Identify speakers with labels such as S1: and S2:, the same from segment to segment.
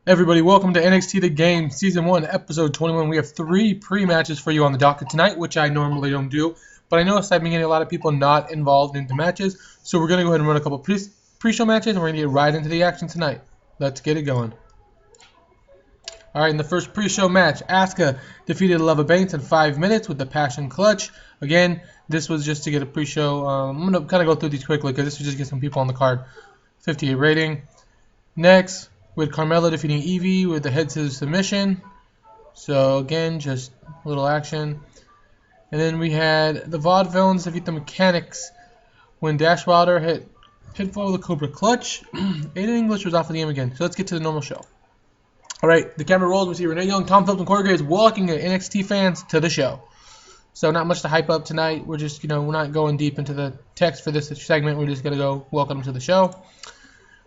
S1: Everybody, welcome to NXT The Game, Season 1, Episode 21. We have 3 pre-matches for you on the docket tonight, which I normally don't do. But I noticed I've been getting a lot of people not involved into matches, so we're going to go ahead and run a couple pre-show matches, and we're going to get right into the action tonight. Let's get it going. Alright, in the first pre-show match, Asuka defeated Leva Bates in 5 minutes with the Passion Clutch. Again, this was just to get a pre-show. I'm going to kind of go through these quickly because this was just to get some people on the card. 58 rating. Next, with Carmella defeating Evie with the head scissors submission. So again, just a little action. And then we had the Vaudevillains defeat the Mechanics when Dash Wilder hit pinfall with the Cobra Clutch. Aiden English was off of the game again. So let's get to the normal show. Alright, the camera rolls. We see Renee Young, Tom Phillips, and Corey Graves welcoming NXT fans to the show. So not much to hype up tonight. We're just, we're not going deep into the text for this segment. We're just going to go welcome to the show.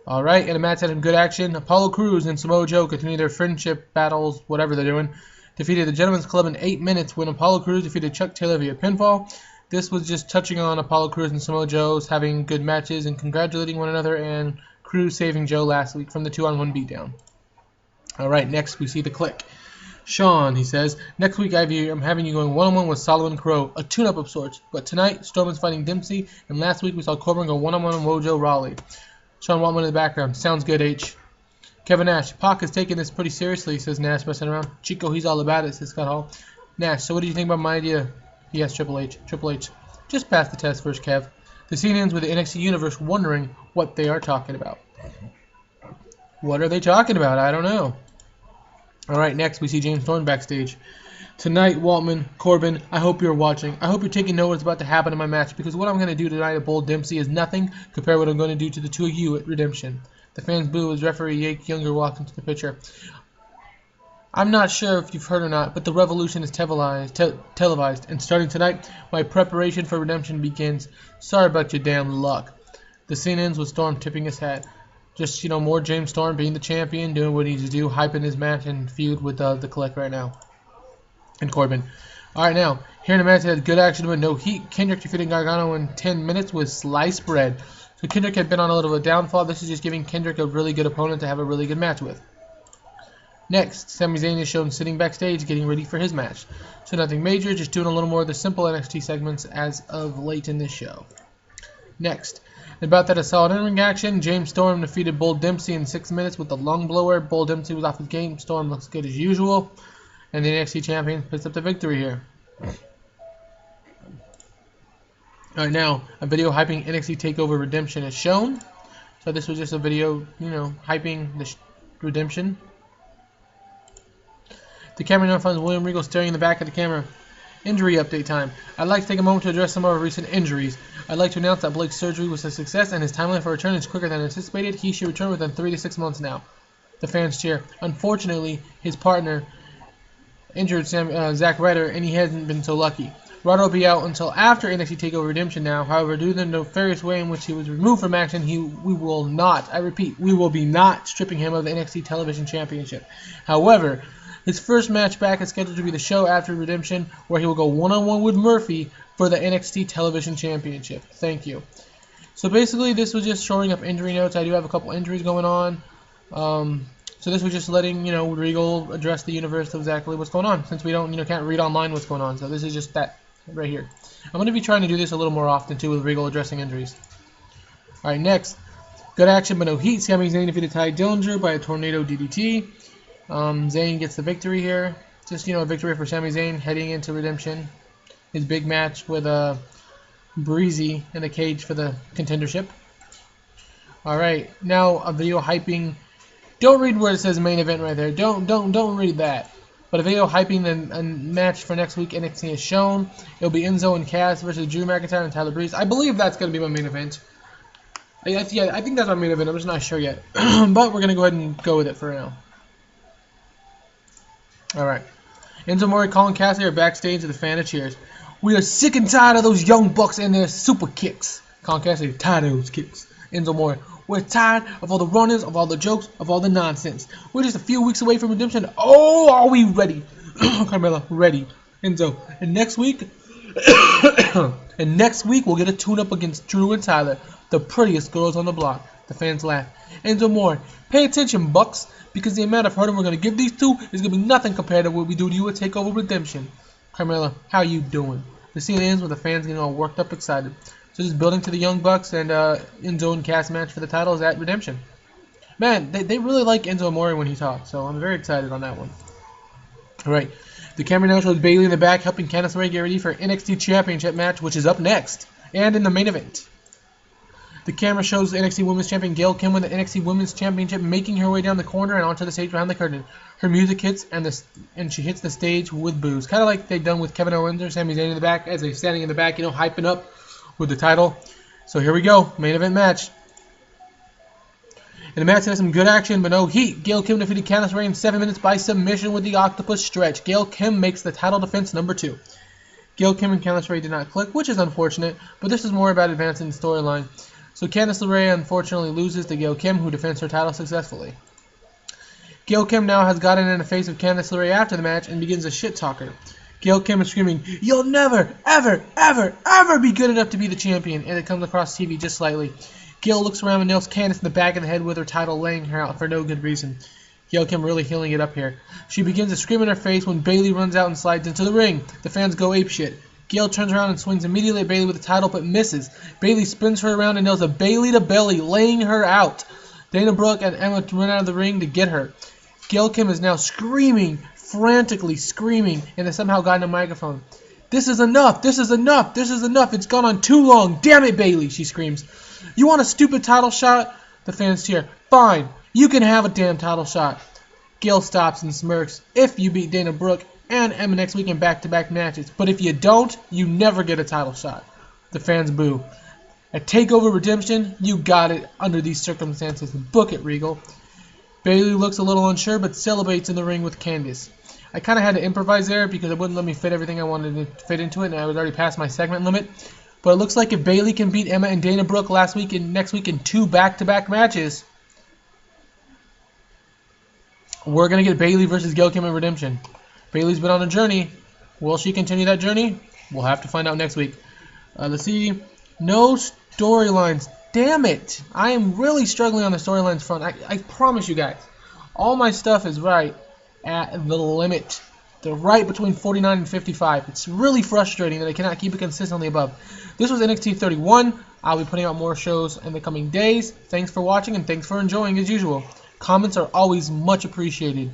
S1: Alright, and a match had some good action. Apollo Crews and Samoa Joe continue their friendship battles, whatever they're doing. Defeated the Gentleman's Club in 8 minutes when Apollo Crews defeated Chuck Taylor via pinfall. This was just touching on Apollo Crews and Samoa Joe's having good matches and congratulating one another, and Crews saving Joe last week from the 2-on-1 beatdown. Alright, next we see the Click. Sean, he says, next week I'm having you going one-on-one with Solomon Crow, a tune-up of sorts. But tonight, Strowman's fighting Dempsey, and last week we saw Corbin go one-on-one with Wojo Rawley. Sean Waltman in the background. Sounds good, H. Kevin Nash. Pac is taking this pretty seriously, says Nash, messing around. Chico, he's all about it, says Scott Hall. Nash, so what do you think about my idea? Yes, Triple H. Triple H. Just pass the test first, Kev. The scene ends with the NXT Universe wondering what they are talking about. What are they talking about? I don't know. Alright, next we see James Storm backstage. Tonight, Waltman, Corbin, I hope you're watching. I hope you're taking note of what's about to happen in my match, because what I'm going to do tonight at Bold Dempsey is nothing compared to what I'm going to do to the two of you at Redemption. The fans boo as referee Yake Younger walks into the picture. I'm not sure if you've heard or not, but the Revolution is televised, and starting tonight, my preparation for Redemption begins. Sorry about your damn luck. The scene ends with Storm tipping his hat. Just, more James Storm being the champion, doing what he needs to do, hyping his match and feud with the Click right now. And Corbin. Alright, now, here in the match, had good action with no heat. Kendrick defeating Gargano in 10 minutes with sliced bread. So Kendrick had been on a little of a downfall. This is just giving Kendrick a really good opponent to have a really good match with. Next, Sami Zayn is shown sitting backstage getting ready for his match. So nothing major, just doing a little more of the simple NXT segments as of late in this show. Next, about that, a solid in-ring action. James Storm defeated Bold Dempsey in 6 minutes with the lung blower. Bold Dempsey was off his game. Storm looks good as usual. And the NXT Champion picks up the victory here. Alright, now, a video hyping NXT TakeOver Redemption is shown. So this was just a video, hyping the Redemption. The camera now finds William Regal staring in the back of the camera. Injury update time. I'd like to take a moment to address some of our recent injuries. I'd like to announce that Blake's surgery was a success and his timeline for return is quicker than anticipated. He should return within 3 to 6 months now. The fans cheer. Unfortunately, his partner injured Zack Ryder, and he hasn't been so lucky. Ryder will be out until after NXT TakeOver Redemption now. However, due to the nefarious way in which he was removed from action, we will not, I repeat, we will be not stripping him of the NXT Television Championship. However, his first match back is scheduled to be the show after Redemption, where he will go one-on-one with Murphy for the NXT Television Championship. Thank you. So basically, this was just showing up injury notes. I do have a couple injuries going on. So this was just letting, Regal address the universe of exactly what's going on, since we don't, can't read online what's going on. So this is just that right here. I'm going to be trying to do this a little more often, too, with Regal addressing injuries. Alright, next. Good action, but no heat. Sami Zayn defeated Ty Dillinger by a Tornado DDT. Zayn gets the victory here. Just, a victory for Sami Zayn heading into Redemption. His big match with Breezy in the cage for the contendership. Alright, now a video hyping. Don't read where it says main event right there. Don't read that. But a video hyping the match for next week NXT is shown. It'll be Enzo and Cass versus Drew McIntyre and Tyler Breeze. I believe that's going to be my main event. I think that's my main event. I'm just not sure yet. But we're going to go ahead and go with it for now. Alright. Enzo Amore, Colin Cassidy are backstage with a fan of cheers. We are sick and tired of those young bucks and their super kicks. Colin Cassidy, tired of those kicks. Enzo Amore, we're tired of all the run-ins, of all the jokes, of all the nonsense. We're just a few weeks away from Redemption. Oh, are we ready? Carmella, ready. Enzo, and next week, And next week, we'll get a tune-up against Drew and Tyler, the prettiest girls on the block. The fans laugh. Enzo Amore, pay attention, Bucks, because the amount of hurting we're going to give these two is going to be nothing compared to what we do to you at TakeOver Redemption. Carmella, how you doing? The scene ends with the fans getting all worked up, excited. So just building to the Young Bucks and Enzo and Cass match for the titles at Redemption. Man, they really like Enzo Amore when he talks, so I'm very excited on that one. Alright, the camera now shows Bayley in the back helping Candice LeRae get ready for NXT Championship match, which is up next, and in the main event. The camera shows NXT Women's Champion Gail Kim with the NXT Women's Championship making her way down the corner and onto the stage behind the curtain. Her music hits and she hits the stage with boos. Kind of like they've done with Kevin Owens or Sami Zayn in the back as they're standing in the back, hyping up with the title. So here we go, main event match. And the match has some good action, but no heat. Gail Kim defeated Candice LeRae in 7 minutes by submission with the octopus stretch. Gail Kim makes the title defense number 2. Gail Kim and Candice LeRae did not click, which is unfortunate, but this is more about advancing the storyline. So Candice LeRae unfortunately loses to Gail Kim, who defends her title successfully. Gail Kim now has gotten in the face of Candice LeRae after the match and begins to shit-talk her. Gail Kim is screaming, "You'll never, ever, ever, ever be good enough to be the champion," and it comes across TV just slightly. Gail looks around and nails Candice in the back of the head with her title, laying her out for no good reason. Gail Kim really healing it up here. She begins to scream in her face when Bayley runs out and slides into the ring. The fans go apeshit. Gail turns around and swings immediately at Bayley with the title, but misses. Bayley spins her around and nails a Bayley to belly, laying her out. Dana Brooke and Emma run out of the ring to get her. Gail Kim is now screaming, frantically screaming, and has somehow gotten a microphone. "This is enough! This is enough! This is enough! It's gone on too long! Damn it, Bayley!" she screams. "You want a stupid title shot?" The fans cheer. "Fine, you can have a damn title shot." Gail stops and smirks. "If you beat Dana Brooke and Emma next week in back-to-back matches. But if you don't, you never get a title shot." The fans boo. At TakeOver Redemption, you got it under these circumstances. Book it, Regal. Bayley looks a little unsure, but celebrates in the ring with Candice. I kind of had to improvise there because it wouldn't let me fit everything I wanted to fit into it, and I was already past my segment limit. But it looks like if Bayley can beat Emma and Dana Brooke next week in 2 back-to-back matches, we're going to get Bayley versus Gail Kim at Redemption. Bayley's been on a journey. Will she continue that journey? We'll have to find out next week. Let's see. No storylines. Damn it. I am really struggling on the storylines front. I promise you guys. All my stuff is right at the limit. They're right between 49 and 55. It's really frustrating that I cannot keep it consistently above. This was NXT 31. I'll be putting out more shows in the coming days. Thanks for watching and thanks for enjoying as usual. Comments are always much appreciated.